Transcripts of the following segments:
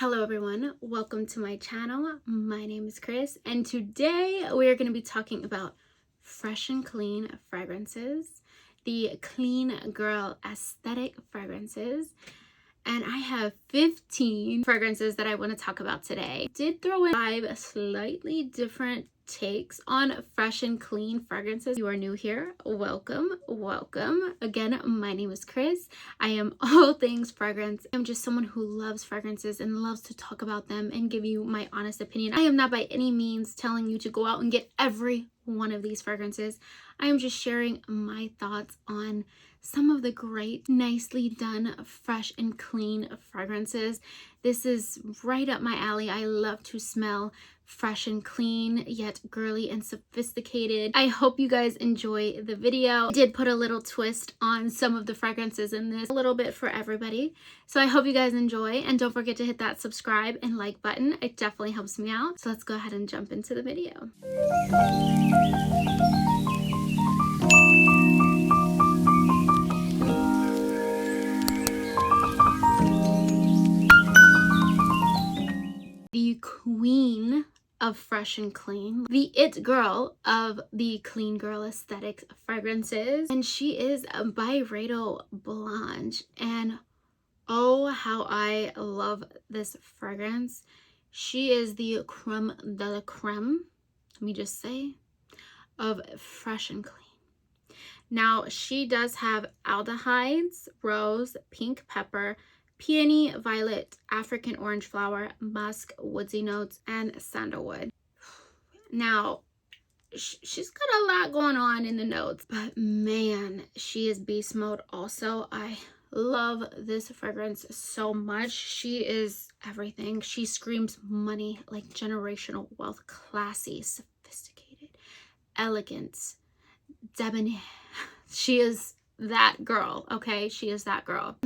Hello everyone, welcome to my channel. My name is Chris and today we are going to be talking about fresh and clean fragrances, the clean girl aesthetic fragrances, and I have 15 fragrances that I want to talk about today. I did throw in 5 slightly different takes on fresh and clean fragrances. If you are new here, welcome. Again, my name is Chris. I am all things fragrance. I'm just someone who loves fragrances and loves to talk about them and give you my honest opinion. I am not by any means telling you to go out and get every one of these fragrances. I am just sharing my thoughts on some of the great, nicely done, fresh and clean fragrances. This is right up my alley. I love to smell fresh and clean, yet girly and sophisticated. I hope you guys enjoy the video. I did put a little twist on some of the fragrances in this, a little bit for everybody. So I hope you guys enjoy, and don't forget to hit that subscribe and like button. It definitely helps me out. So let's go ahead and jump into the video. The queen of fresh and clean, the it girl of the clean girl aesthetic fragrances, and she is a BYREDO Blanche, and oh how I love this fragrance. She is the creme de la creme, let me just say, of fresh and clean. Now she does have aldehydes, rose, pink pepper, peony, violet, African orange flower, musk, woodsy notes, and sandalwood. Now, she's got a lot going on in the notes, but man, she is beast mode also. I love this fragrance so much. She is everything. She screams money, like generational wealth, classy, sophisticated, elegance, debonair. She is that girl, okay? She is that girl.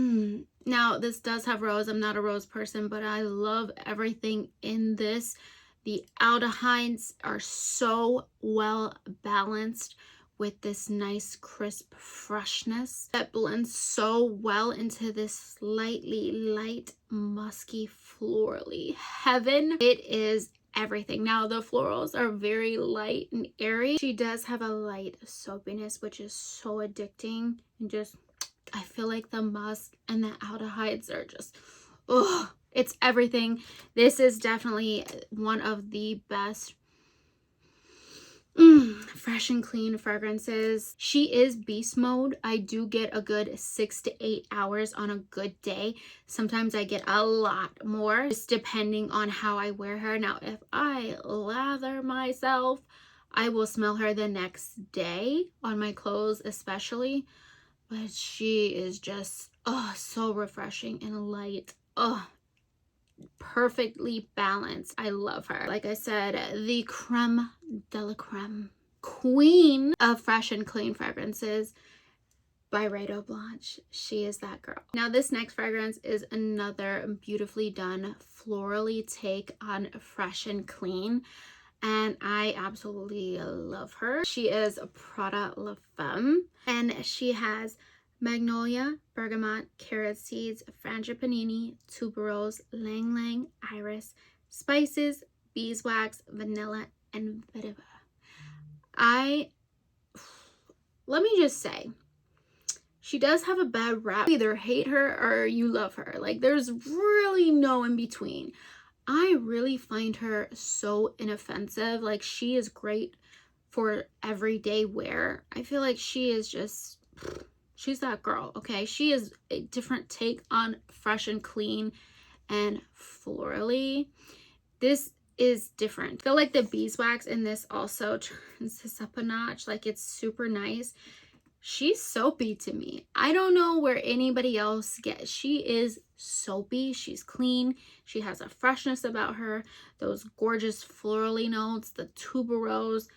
Now, this does have rose. I'm not a rose person, but I love everything in this. The aldehydes are so well balanced with this nice crisp freshness that blends so well into this slightly light musky florally heaven. It is everything. Now the florals are very light and airy. She does have a light soapiness, which is so addicting, and just I feel like the musk and the aldehydes are just, oh, it's everything. This is definitely one of the best fresh and clean fragrances. She is beast mode. I do get a good 6 to 8 hours on a good day. Sometimes I get a lot more, just depending on how I wear her. Now, if I lather myself, I will smell her the next day on my clothes especially. But she is just, oh, so refreshing and light. Oh, perfectly balanced. I love her. Like I said, the creme de la creme, queen of fresh and clean fragrances, BYREDO Blanche. She is that girl. Now this next fragrance is another beautifully done florally take on fresh and clean, and I absolutely love her. She is a PRADA La Femme, and she has magnolia, bergamot, carrot seeds, frangipani, tuberose, lang lang, iris, spices, beeswax, vanilla, and vetiver. Let me just say, she does have a bad rap. You either hate her or you love her. Like, there's really no in between. I really find her so inoffensive. Like, she is great for everyday wear. I feel like she is just, she's that girl, okay? She is a different take on fresh and clean and florally. This is different. I feel like the beeswax in this also turns this up a notch. Like, it's super nice. She's soapy to me. I don't know where anybody else gets. She is soapy. She's clean. She has a freshness about her. Those gorgeous florally notes, the tuberose.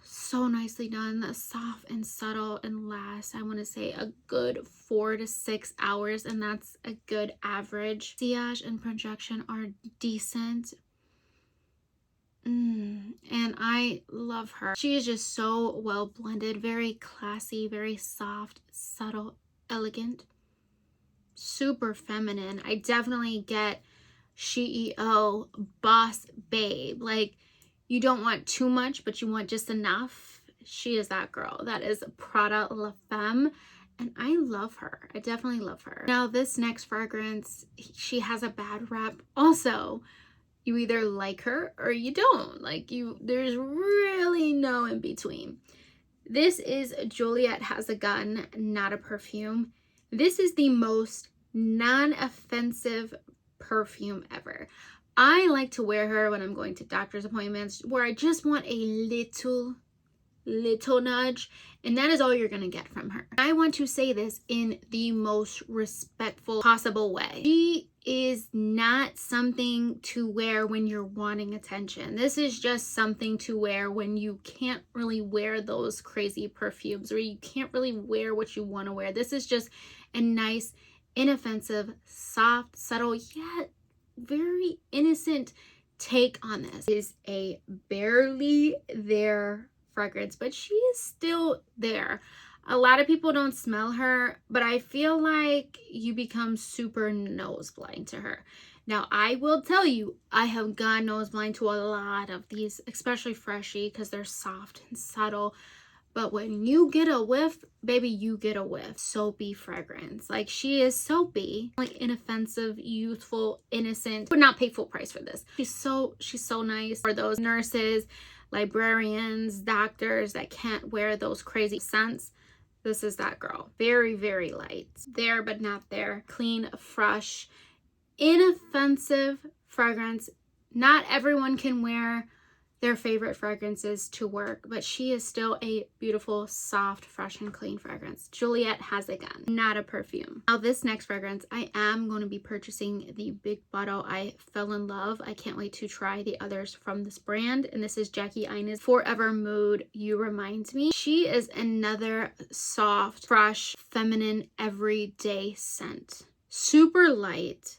So nicely done. That's soft and subtle and lasts, I want to say, a good 4 to 6 hours, and that's a good average. Sillage and projection are decent. And I love her. She is just so well blended, very classy, very soft, subtle, elegant, super feminine. I definitely get CEO, boss babe. Like, you don't want too much, but you want just enough. She is that girl. That is Prada La Femme. And I love her. I definitely love her. Now, this next fragrance, she has a bad rap. Also, you either like her or you don't. Like, there's really no in between. This is Juliette Has a Gun, Not a Perfume. This is the most non-offensive perfume ever. I like to wear her when I'm going to doctor's appointments where I just want a little nudge, and that is all you're gonna get from her. I want to say this in the most respectful possible way. She is not something to wear when you're wanting attention. This is just something to wear when you can't really wear those crazy perfumes, or you can't really wear what you want to wear. This is just a nice, inoffensive, soft, subtle, yet very innocent take on this. It is a barely there fragrance, but she is still there. A lot of people don't smell her, but I feel like you become super nose blind to her. Now, I will tell you, I have gone nose blind to a lot of these, especially Freshie, because they're soft and subtle. But when you get a whiff, baby, you get a whiff. Soapy fragrance. Like, she is soapy, like inoffensive, youthful, innocent. Would not pay full price for this. She's so nice. For those nurses, librarians, doctors that can't wear those crazy scents, this is that girl. Very, very light. There, but not there. Clean, fresh, inoffensive fragrance. Not everyone can wear their favorite fragrances to work, but she is still a beautiful, soft, fresh, and clean fragrance. Juliette Has a Gun, Not a Perfume. Now, this next fragrance, I am going to be purchasing the big bottle. I fell in love. I can't wait to try the others from this brand, and this is Jackie Aina's Forever Mood You Remind Me. She is another soft, fresh, feminine, everyday scent. Super light,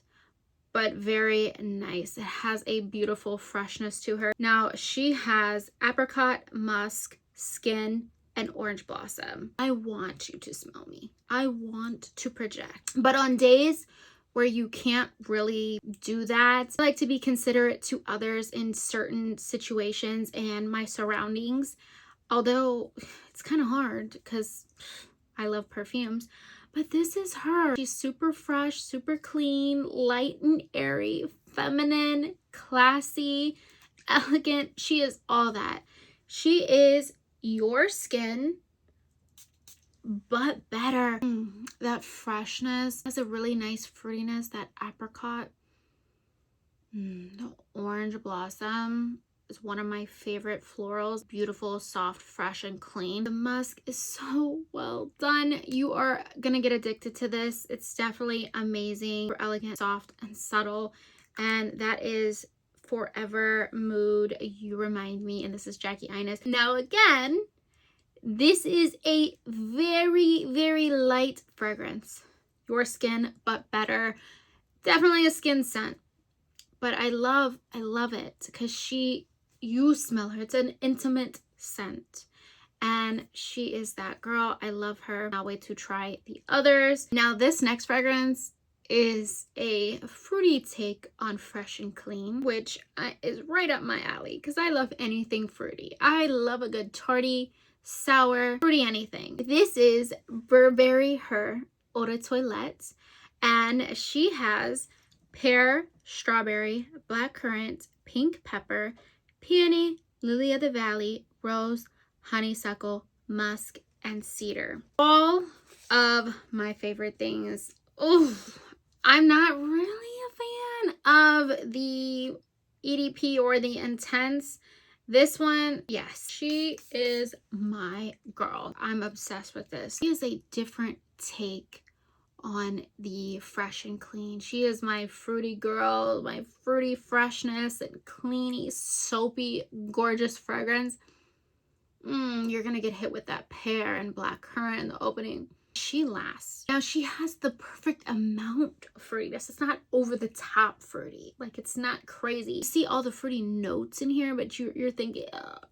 but very nice. It has a beautiful freshness to her. Now, she has apricot, musk, skin, and orange blossom. I want you to smell me. I want to project. But on days where you can't really do that, I like to be considerate to others in certain situations and my surroundings. Although it's kind of hard because I love perfumes. But this is her. She's super fresh, super clean, light and airy, feminine, classy, elegant. She is all that. She is your skin, but better. That freshness has a really nice fruitiness, that apricot. The orange blossom is one of my favorite florals. Beautiful, soft, fresh, and clean. The musk is so well done. You are gonna get addicted to this. It's definitely amazing, elegant, soft, and subtle. And that is Forever Mood You Remind Me, and this is Jackie Aina's. Now, again, this is a very, very light fragrance. Your skin, but better. Definitely a skin scent. But I love it because you smell her. It's an intimate scent. And she is that girl. I love her. I'll wait to try the others. Now, this next fragrance is a fruity take on Fresh and Clean, which is right up my alley because I love anything fruity. I love a good tarty, sour, fruity anything. This is Burberry Her Eau de Toilette. And she has pear, strawberry, blackcurrant, pink pepper, peony, lily of the valley, rose, honeysuckle, musk, and cedar. All of my favorite things. Oh, I'm not really a fan of the EDP or the Intense. This one, yes, she is my girl. I'm obsessed with this. She is a different take on the Fresh and Clean. She is my fruity girl, my fruity freshness and cleany, soapy, gorgeous fragrance. You're gonna get hit with that pear and blackcurrant in the opening. She lasts. Now, she has the perfect amount of fruitiness. It's not over the top fruity. Like, it's not crazy. You see all the fruity notes in here, but you're thinking, ugh.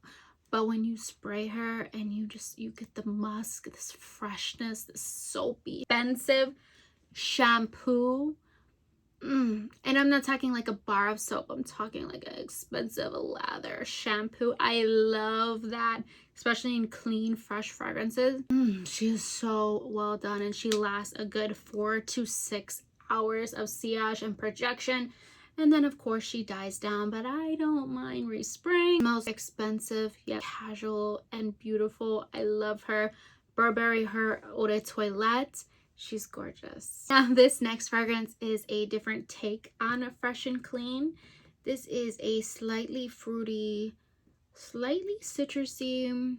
But when you spray her and you get the musk, this freshness, this soapy, expensive shampoo, And I'm not talking like a bar of soap. I'm talking like an expensive lather shampoo. I love that, especially in clean, fresh fragrances. She is so well done, and she lasts a good 4 to 6 hours of sillage and projection. And then, of course, she dies down, but I don't mind respraying. Most expensive, yet casual and beautiful. I love her. Burberry, her Eau de Toilette. She's gorgeous. Now, this next fragrance is a different take on a Fresh and Clean. This is a slightly fruity, slightly citrusy,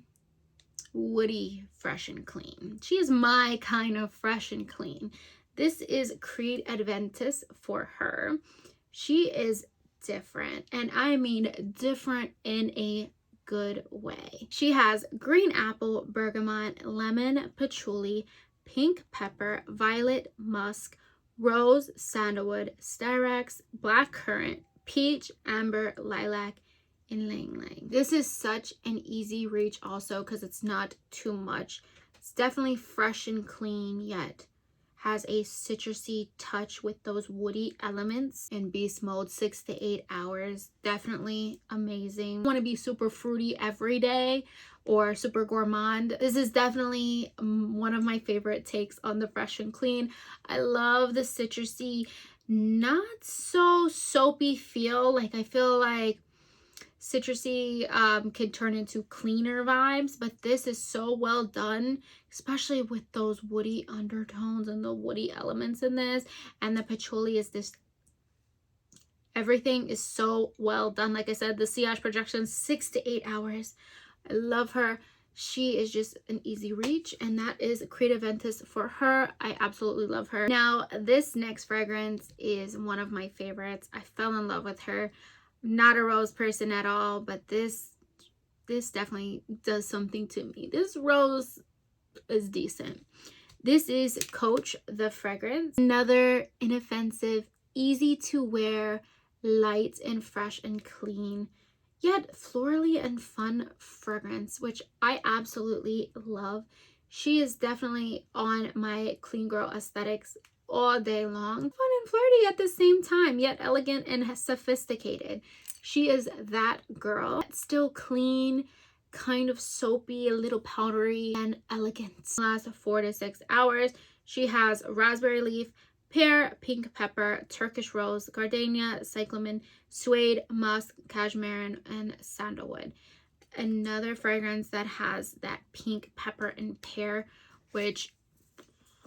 woody Fresh and Clean. She is my kind of Fresh and Clean. This is Creed Adventus for her. She is different, and I mean different in a good way. She has green apple, bergamot, lemon, patchouli, pink pepper, violet, musk, rose, sandalwood, styrax, black currant, peach, amber, lilac, and lang lang. This is such an easy reach also because it's not too much. It's definitely fresh and clean, yet has a citrusy touch with those woody elements. In beast mode, 6 to 8 hours. Definitely amazing. Want to be super fruity every day or super gourmand? This is definitely one of my favorite takes on the Fresh and Clean. I love the citrusy, not so soapy feel. Like, I feel like citrusy could turn into cleaner vibes, but this is so well done, especially with those woody undertones and the woody elements in this. And the patchouli is this, everything is so well done. Like I said, the sillage projection, 6 to 8 hours. I love her. She is just an easy reach, and that is Creed Adventus for her. I absolutely love her. Now, this next fragrance is one of my favorites. I fell in love with her. Not a rose person at all, but this definitely does something to me. This rose is decent. This is Coach the fragrance. Another inoffensive, easy to wear, light and fresh and clean, yet florally and fun fragrance, which I absolutely love. She is definitely on my clean girl aesthetics all day long. Fun and flirty at the same time, yet elegant and sophisticated. She is that girl. Still clean, kind of soapy, a little powdery, and elegant. Lasts 4 to 6 hours. She has raspberry leaf, pear, pink pepper, Turkish rose, gardenia, cyclamen, suede, musk, cashmere, and sandalwood. Another fragrance that has that pink pepper and pear, which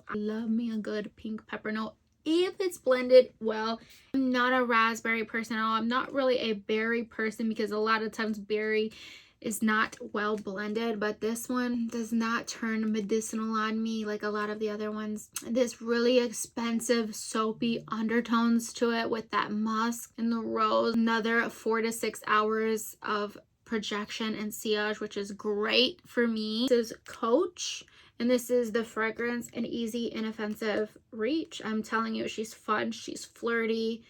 I love me a good pink pepper note if it's blended well. I'm not a raspberry person at all. I'm not really a berry person because a lot of times berry is not well blended, but this one does not turn medicinal on me like a lot of the other ones. This really expensive soapy undertones to it with that musk and the rose. Another 4 to 6 hours of projection and sillage, which is great for me. This is Coach, and this is the fragrance, an easy, inoffensive reach. I'm telling you, she's fun, she's flirty,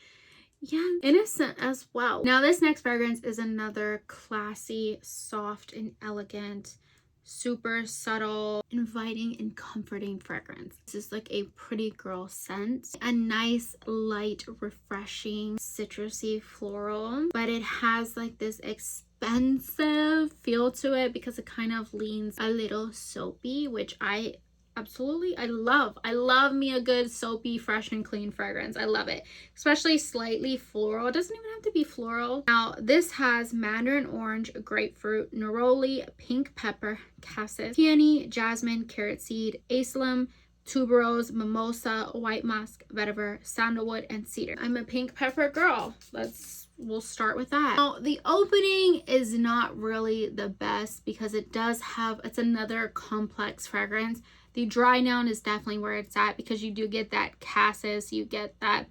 yeah, innocent as well. Now, this next fragrance is another classy, soft, and elegant, super subtle, inviting, and comforting fragrance. This is like a pretty girl scent. A nice, light, refreshing, citrusy floral, but it has like this expensive feel to it because it kind of leans a little soapy, which I love. I love me a good soapy, fresh and clean fragrance. I love it, especially slightly floral. It doesn't even have to be floral. Now, this has mandarin orange, grapefruit, neroli, pink pepper, cassis, peony, jasmine, carrot seed, acelum, tuberose, mimosa, white musk, vetiver, sandalwood, and cedar. I'm a pink pepper girl. We'll start with that. Now, the opening is not really the best because it's another complex fragrance. The dry note is definitely where it's at because you do get that cassis, you get that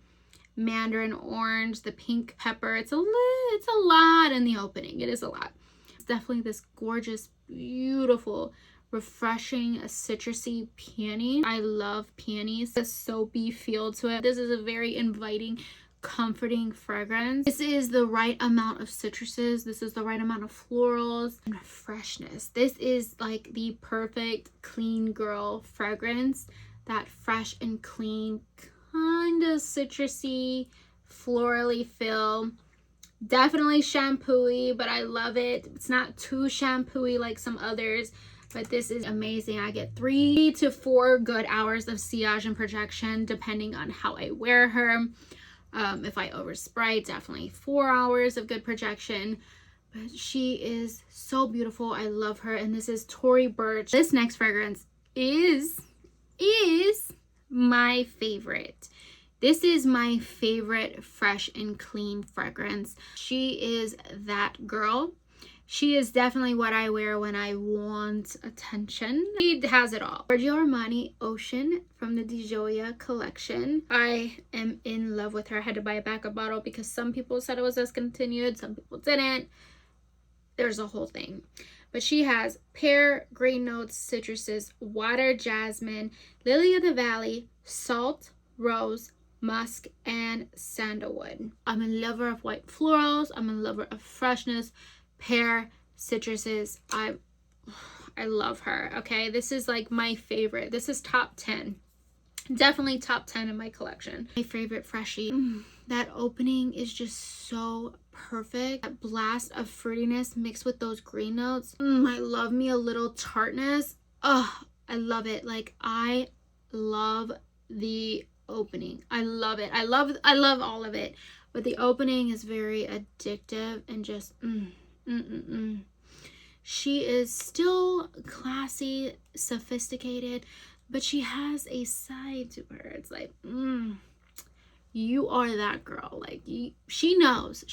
mandarin orange, the pink pepper. It's a lot in the opening. It is a lot. It's definitely this gorgeous, beautiful, refreshing, citrusy peony. I love peonies. The soapy feel to it. This is a very inviting, comforting fragrance. This is the right amount of citruses. This is the right amount of florals and freshness. This is like the perfect clean girl fragrance. That fresh and clean, kind of citrusy, florally feel. Definitely shampoo-y, but I love it. It's not too shampoo-y like some others, but this is amazing. I get 3 to 4 good hours of sillage and projection depending on how I wear her. If I overspray, definitely 4 hours of good projection. But she is so beautiful. I love her. And this is Tory Burch. This next fragrance is my favorite. This is my favorite fresh and clean fragrance. She is that girl. She is definitely what I wear when I want attention. She has it all. Giorgio Armani Ocean from the Di Gioia collection. I am in love with her. I had to buy a backup bottle because some people said it was discontinued, some people didn't. There's a whole thing. But she has pear, green notes, citruses, water, jasmine, lily of the valley, salt, rose, musk, and sandalwood. I'm a lover of white florals. I'm a lover of freshness, pear, citruses. I love her. Okay, this is like my favorite. This is top 10. Definitely top 10 in my collection. My favorite freshie. That opening is just so perfect. That blast of fruitiness mixed with those green notes. I love me a little tartness. Oh, I love it. Like, I love the opening. I love it. I love all of it. But the opening is very addictive and just She is still classy, sophisticated, but she has a side to her. It's like, you are that girl. Like, she knows.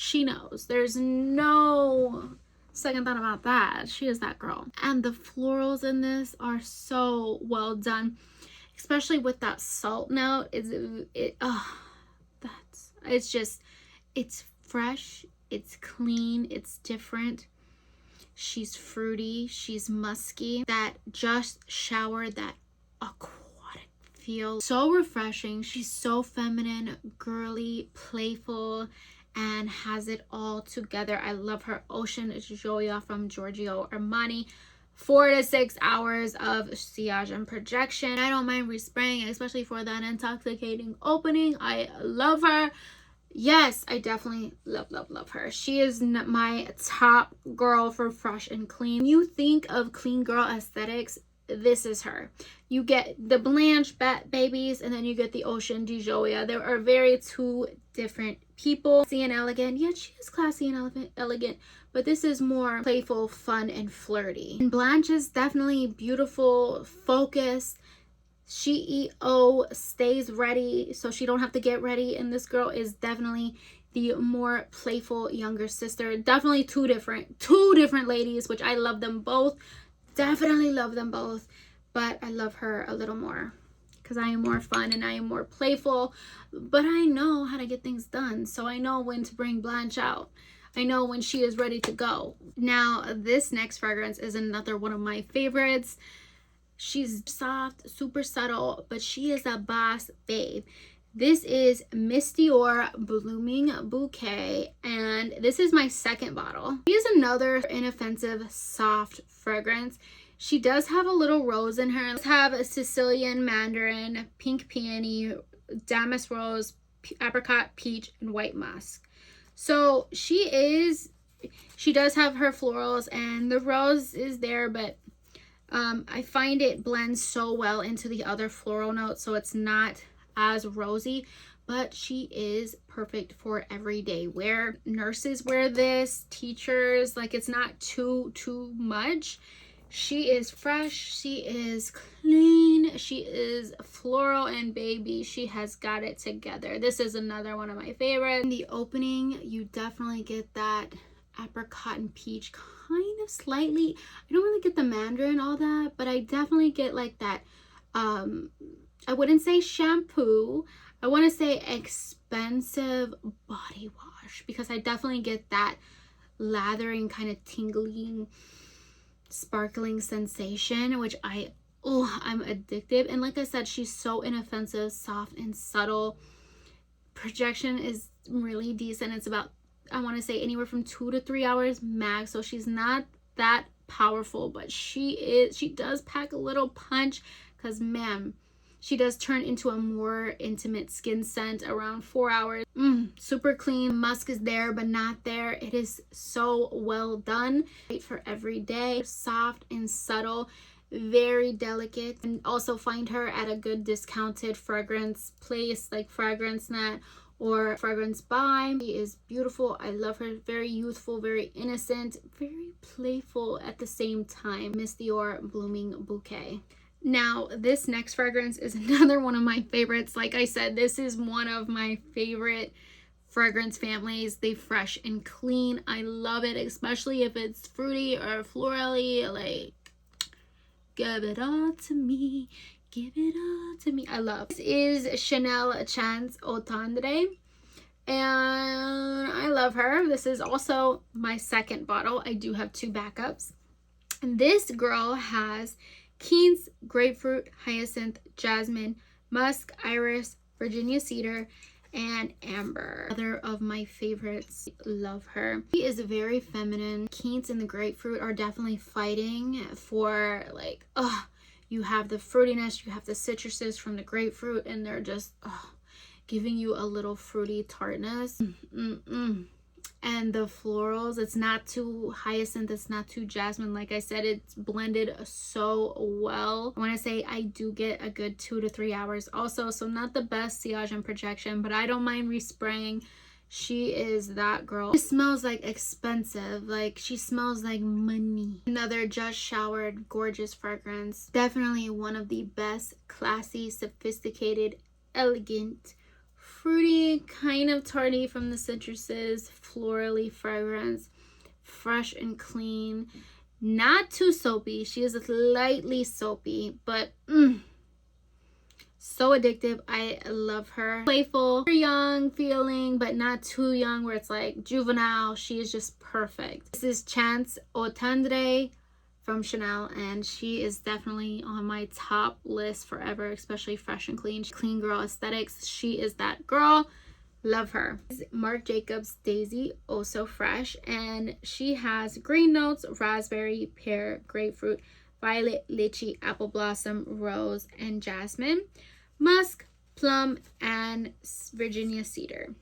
There's no second thought about that. She is that girl. And the florals in this are so well done, especially with that salt note. It's fresh, it's clean, it's different. She's fruity, she's musky. That just shower, that aquatic feel, so refreshing. She's so feminine, girly, playful, and has it all together. I love her. Ocean Gioia from Giorgio Armani. 4 to 6 hours of sillage and projection. I don't mind respraying, especially for that intoxicating opening. I love her. Yes, I definitely love her. She is my top girl for fresh and clean. When you think of clean girl aesthetics, this is her. You get the Blanche babies, and then you get the Ocean Di Gioia. There are very two different people. Classy and elegant. Yeah, she is classy and elegant, but this is more playful, fun, and flirty. And Blanche is definitely beautiful, focused. CEO stays ready, so she don't have to get ready, and this girl is definitely the more playful younger sister. Definitely two different ladies, which I love them both. Definitely love them both, but I love her a little more because I am more fun and I am more playful, but I know how to get things done, so I know when to bring Blanche out. I know when she is ready to go. Now, this next fragrance is another one of my favorites. She's soft, super subtle, but she is a boss babe. This is Miss Dior Blooming Bouquet, and this is my second bottle. She is another inoffensive, soft fragrance. She does have a little rose in her. Does have a Sicilian mandarin, pink peony, damask rose, apricot, peach, and white musk. So she does have her florals, and the rose is there, but I find it blends so well into the other floral notes, so it's not as rosy, but she is perfect for everyday wear. Nurses wear this, teachers, like, it's not too much. She is fresh, she is clean, she is floral, and baby, she has got it together. This is another one of my favorites. In the opening, you definitely get that apricot and peach, kind of slightly. I don't really get the mandarin, all that, but I definitely get like that, I wouldn't say shampoo, I want to say expensive body wash, because I definitely get that lathering, kind of tingling, sparkling sensation, which I'm addictive. And like I said, she's so inoffensive, soft, and subtle. Projection is really decent. It's about, I want to say, anywhere from 2 to 3 hours max, so she's not that powerful, but she does pack a little punch, because man, She does turn into a more intimate skin scent around 4 hours. Super clean. Musk is there but not there. It is so well done. Great for every day. Soft and subtle. Very delicate. And also find her at a good discounted fragrance place like Fragrance Net or Fragrance Buy. She is beautiful. I love her. Very youthful, very innocent, very playful at the same time. Miss Dior Blooming Bouquet. Now, this next fragrance is another one of my favorites. Like I said, this is one of my favorite fragrance families. They fresh and clean. I love it, especially if it's fruity or florally. Like, give it all to me. Give it all to me. I love. This is Chanel Chance Au Tendre. And I love her. This is also my second bottle. I do have 2 backups. And this girl has Quince, grapefruit, hyacinth, jasmine, musk, iris, Virginia cedar, and amber. Other of my favorites. Love her. She is very feminine. Quince and the grapefruit are definitely fighting for, like, you have the fruitiness, you have the citruses from the grapefruit, and they're just giving you a little fruity tartness. And the florals, it's not too hyacinth, it's not too jasmine. Like I said, it's blended so well. I want to say I do get a good 2 to 3 hours also, so not the best sillage and projection, but I don't mind respraying. She is that girl. She smells like expensive, like she smells like money. Another just showered gorgeous fragrance. Definitely one of the best, classy, sophisticated, elegant, fruity, kind of tarty from the citruses, florally fragrance, fresh and clean, not too soapy. She is lightly soapy, but so addictive. I love her. Playful, young feeling, but not too young where it's like juvenile. She is just perfect. This is Chance Au Tendre from Chanel, and she is definitely on my top list forever, especially fresh and clean. Clean girl aesthetics. She is that girl. Love her. This is Marc Jacobs Daisy Oh So Fresh, and she has green notes, raspberry, pear, grapefruit, violet, lychee, apple blossom, rose, and jasmine, musk, plum, and Virginia cedar.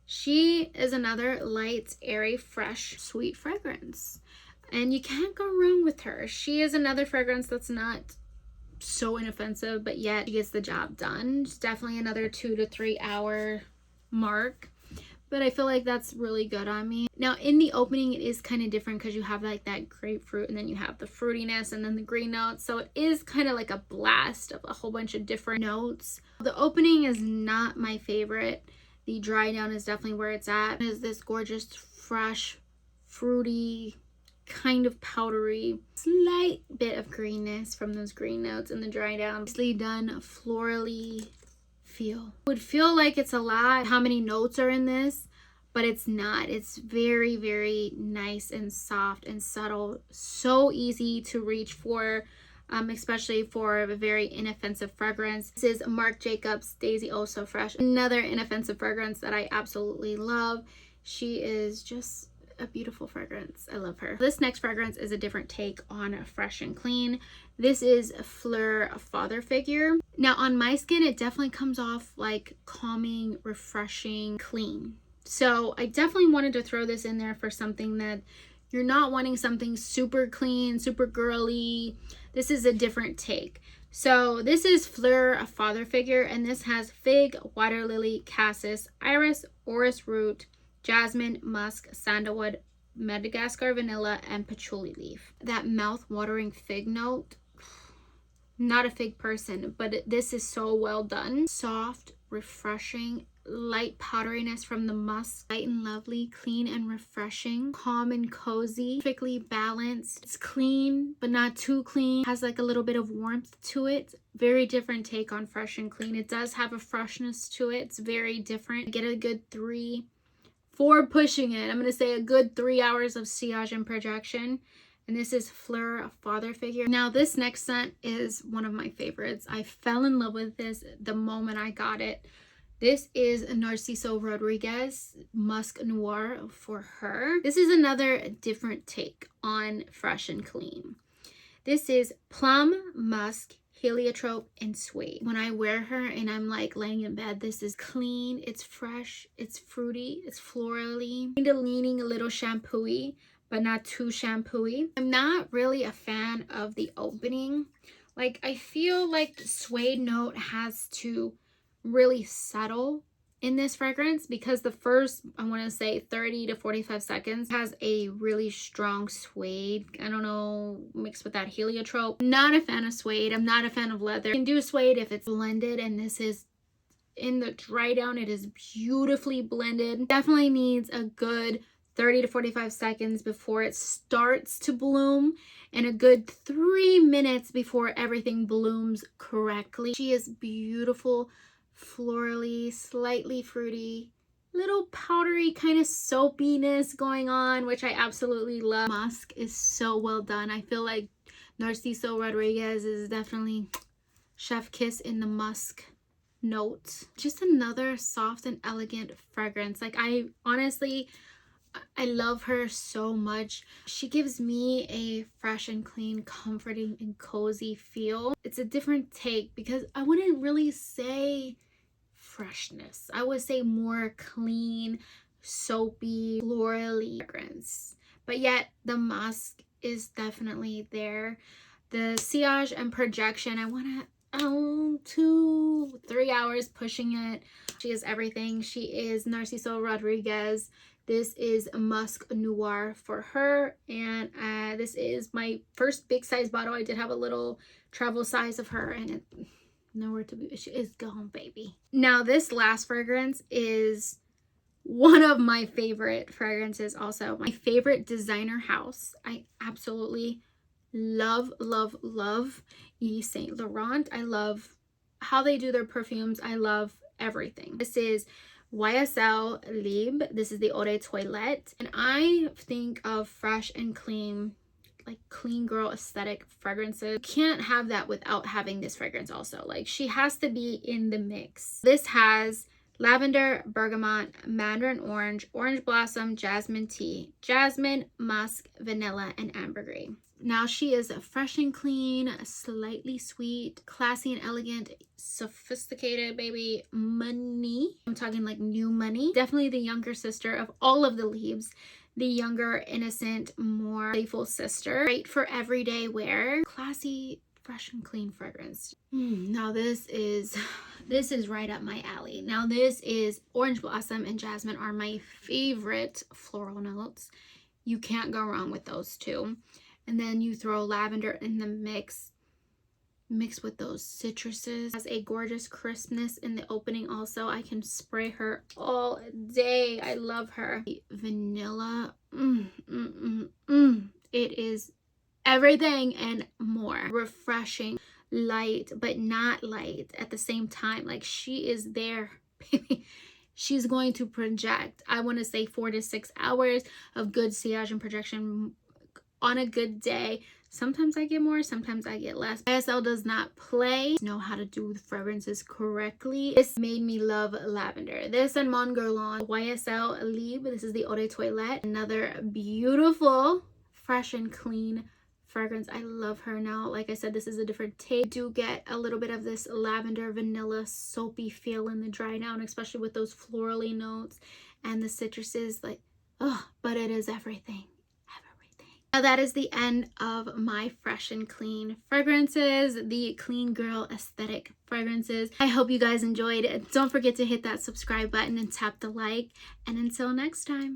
She is another light, airy, fresh, sweet fragrance. And you can't go wrong with her. She is another fragrance that's not so inoffensive, but yet she gets the job done. It's definitely another 2 to 3 hour mark, but I feel like that's really good on me. Now in the opening, it is kind of different because you have like that grapefruit, and then you have the fruitiness, and then the green notes. So it is kind of like a blast of a whole bunch of different notes. The opening is not my favorite. The dry down is definitely where it's at. It is this gorgeous, fresh, fruity, kind of powdery, slight bit of greenness from those green notes in the dry down. Nicely done, florally feel. Would feel like it's a lot how many notes are in this, but it's not. It's very, very nice and soft and subtle. So easy to reach for, especially for a very inoffensive fragrance. This is Marc Jacobs Daisy Oh So Fresh. Another inoffensive fragrance that I absolutely love. She is just a beautiful fragrance. I love her. This next fragrance is a different take on fresh and clean. This is FLEUR Father Figure. Now on my skin, it definitely comes off like calming, refreshing, clean. So I definitely wanted to throw this in there for something that you're not wanting something super clean, super girly. This is a different take. So this is FLEUR Father Figure, and this has fig, water lily, cassis, iris, orris root, jasmine, musk, sandalwood, Madagascar vanilla, and patchouli leaf. That mouth-watering fig note. Not a fig person, but this is so well done. Soft, refreshing, light powderiness from the musk. Light and lovely, clean and refreshing, calm and cozy, perfectly balanced. It's clean, but not too clean. Has like a little bit of warmth to it. Very different take on fresh and clean. It does have a freshness to it. It's very different. Get a good 4 pushing it. I'm going to say a good 3 hours of sillage and projection. And this is FLEUR Father Figure. Now this next scent is one of my favorites. I fell in love with this the moment I got it. This is Narciso Rodriguez Musk Noir for her. This is another different take on fresh and clean. This is plum, musk, heliotrope, and suede. When I wear her and I'm like laying in bed, this is clean, it's fresh, it's fruity, it's florally, kind of leaning a little shampoo-y, but not too shampoo-y. I'm not really a fan of the opening. Like, I feel like the suede note has to really settle in this fragrance, because the first, I want to say 30 to 45 seconds has a really strong suede, I don't know, mixed with that heliotrope. Not a fan of suede. I'm not a fan of leather. You can do suede if it's blended, and this is in the dry down, it is beautifully blended. Definitely needs a good 30 to 45 seconds before it starts to bloom, and a good 3 minutes before everything blooms correctly. She is beautiful, florally, slightly fruity, little powdery kind of soapiness going on, which I absolutely love. Musk is so well done. I feel like Narciso Rodriguez is definitely chef kiss in the musk note. Just another soft and elegant fragrance. Like, I love her so much. She gives me a fresh and clean, comforting and cozy feel. It's a different take, because I wouldn't really say freshness. I would say more clean, soapy, florally fragrance. But yet the musk is definitely there. The sillage and projection, I want to 2-3 hours pushing it. She is everything. She is Narciso Rodriguez. This is Musk Noir for her, and this is my first big size bottle. I did have a little travel size of her, and it nowhere to be. She is gone, baby. Now this last fragrance is one of my favorite fragrances, also my favorite designer house. I absolutely love Yves Saint Laurent. I love how they do their perfumes. I love everything. This is YSL Libre. This is the Eau de Toilette, and I think of fresh and clean, like clean girl aesthetic fragrances. You can't have that without having this fragrance also. Like, she has to be in the mix. This has lavender, bergamot, mandarin orange, orange blossom, jasmine tea, jasmine, musk, vanilla, and ambergris. Now she is fresh and clean, slightly sweet, classy and elegant, sophisticated, baby, money. I'm talking like new money. Definitely the younger sister of all of the Libres. The younger, innocent, more playful sister. Great for everyday wear. Classy, fresh and clean fragrance. Now this is right up my alley. Now this is orange blossom and jasmine are my favorite floral notes. You can't go wrong with those two. And then you throw lavender in the mix with those citruses. Has a gorgeous crispness in the opening also. I can spray her all day. I love her. Vanilla, it is everything and more. Refreshing, light, but not light at the same time. Like, she is there, baby. She's going to project, I want to say 4 to 6 hours of good sillage and projection on a good day. Sometimes I get more, sometimes I get less. YSL does not play. Know how to do the fragrances correctly. This made me love lavender. This and Mon Guerlain YSL Libre. This is the Eau de Toilette. Another beautiful, fresh and clean fragrance. I love her. Now, like I said, this is a different take. I do get a little bit of this lavender, vanilla, soapy feel in the dry down, especially with those florally notes and the citruses. Like, oh, but it is everything. Now that is the end of my fresh and clean fragrances, the clean girl aesthetic fragrances. I hope you guys enjoyed it. Don't forget to hit that subscribe button and tap the like. And until next time.